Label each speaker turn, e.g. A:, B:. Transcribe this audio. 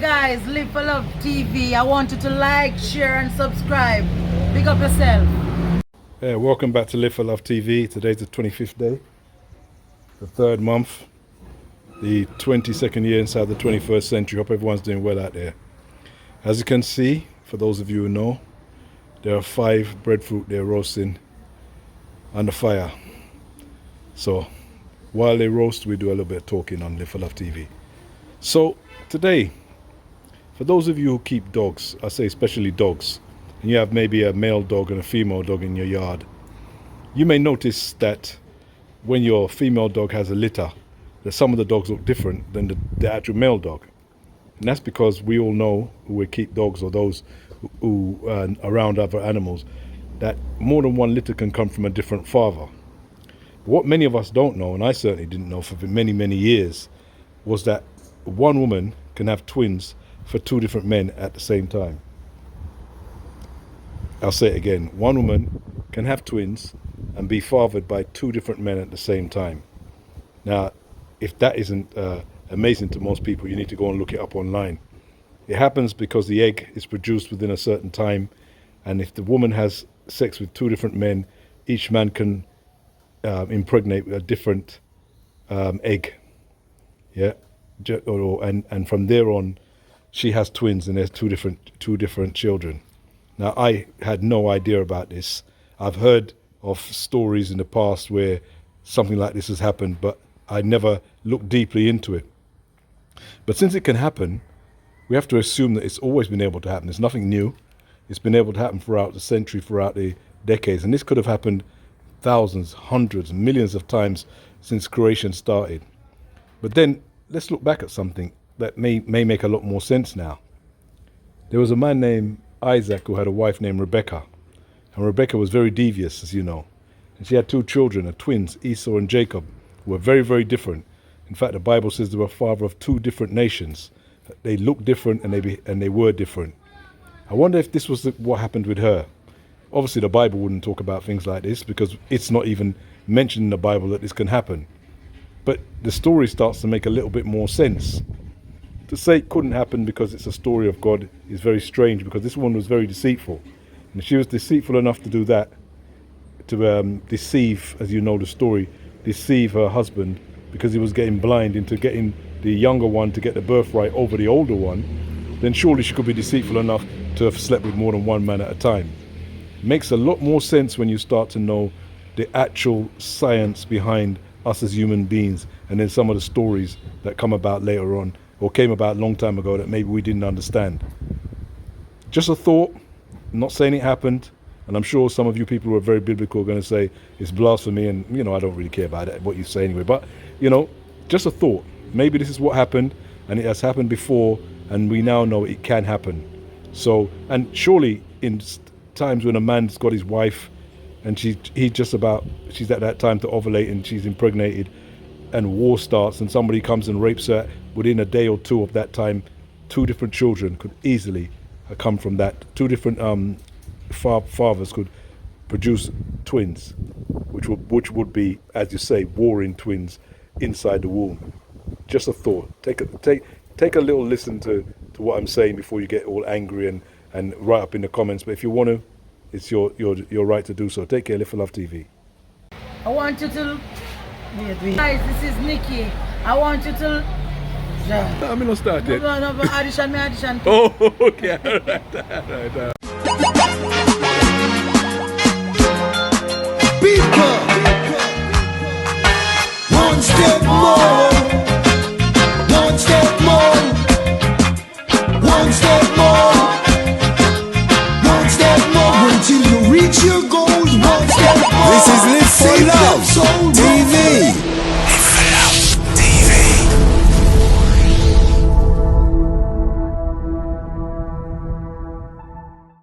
A: guys, Live for Love TV. I want you to like, share and subscribe. Big up yourself.
B: Yeah, welcome back to Live for Love TV. Today's the 25th day, the third month, the 22nd year inside the 21st century. Hope everyone's doing well out there. As you can see, for those of you who know, there are 5 breadfruit they're roasting on the fire. So while they roast, we do a little bit of talking on Live for Love TV. So today, for those of you who keep dogs, I say especially dogs, and you have maybe a male dog and a female dog in your yard, you may notice that when your female dog has a litter, that some of the dogs look different than the actual male dog. And that's because we all know, who we keep dogs or those who around other animals, that more than one litter can come from a different father. What many of us don't know, and I certainly didn't know for many, many years, was that one woman can have twins for 2 different men at the same time. I'll say it again. One woman can have twins and be fathered by 2 different men at the same time. Now, if that isn't amazing to most people, you need to go and look it up online. It happens because the egg is produced within a certain time, and if the woman has sex with 2 different men, each man can impregnate a different egg. Yeah, and from there on, she has twins, and there's two different children. Now, I had no idea about this. I've heard of stories in the past where something like this has happened, but I never looked deeply into it. But since it can happen, we have to assume that it's always been able to happen. It's nothing new. It's been able to happen throughout the century, throughout the decades, and this could have happened thousands, hundreds, millions of times since creation started. But then let's look back at something that may make a lot more sense now. There was a man named Isaac who had a wife named Rebecca, and Rebecca was very devious, as you know, and she had 2 children, twins, Esau and Jacob, who were very, very different. In fact, the Bible says they were father of 2 different nations. They looked different and they were different. I wonder if this was what happened with her. Obviously, the Bible wouldn't talk about things like this because it's not even mentioned in the Bible that this can happen. But the story starts to make a little bit more sense. To say it couldn't happen because it's a story of God is very strange, because this woman was very deceitful. And she was deceitful enough to do that, to deceive, as you know the story, deceive her husband, because he was getting blind into getting the younger one to get the birthright over the older one. Then surely she could be deceitful enough to have slept with more than one man at a time. Makes a lot more sense when you start to know the actual science behind us as human beings, and then some of the stories that come about later on, or came about a long time ago, that maybe we didn't understand. Just a thought. I'm not saying it happened, and I'm sure some of you people who are very biblical are going to say it's blasphemy, and I don't really care about it, what you say anyway, but just a thought. Maybe this is what happened, and it has happened before, and we now know it can happen. So, and surely in times when a man's got his wife and she's at that time to ovulate and she's impregnated, and war starts and somebody comes and rapes her, within a day or 2 of that time, 2 different children could easily come from that. 2 different fathers could produce twins, which would be, as you say, warring twins inside the womb. Just a thought. Take a little listen to what I'm saying before you get all angry and write up in the comments. But if you want to, it's your right to do so. Take care. Live for Love TV.
A: I want you to... Guys, this is Nikki. I want you to...
B: I'm not started.
A: No, audition.
B: Oh, okay. All right.
C: People.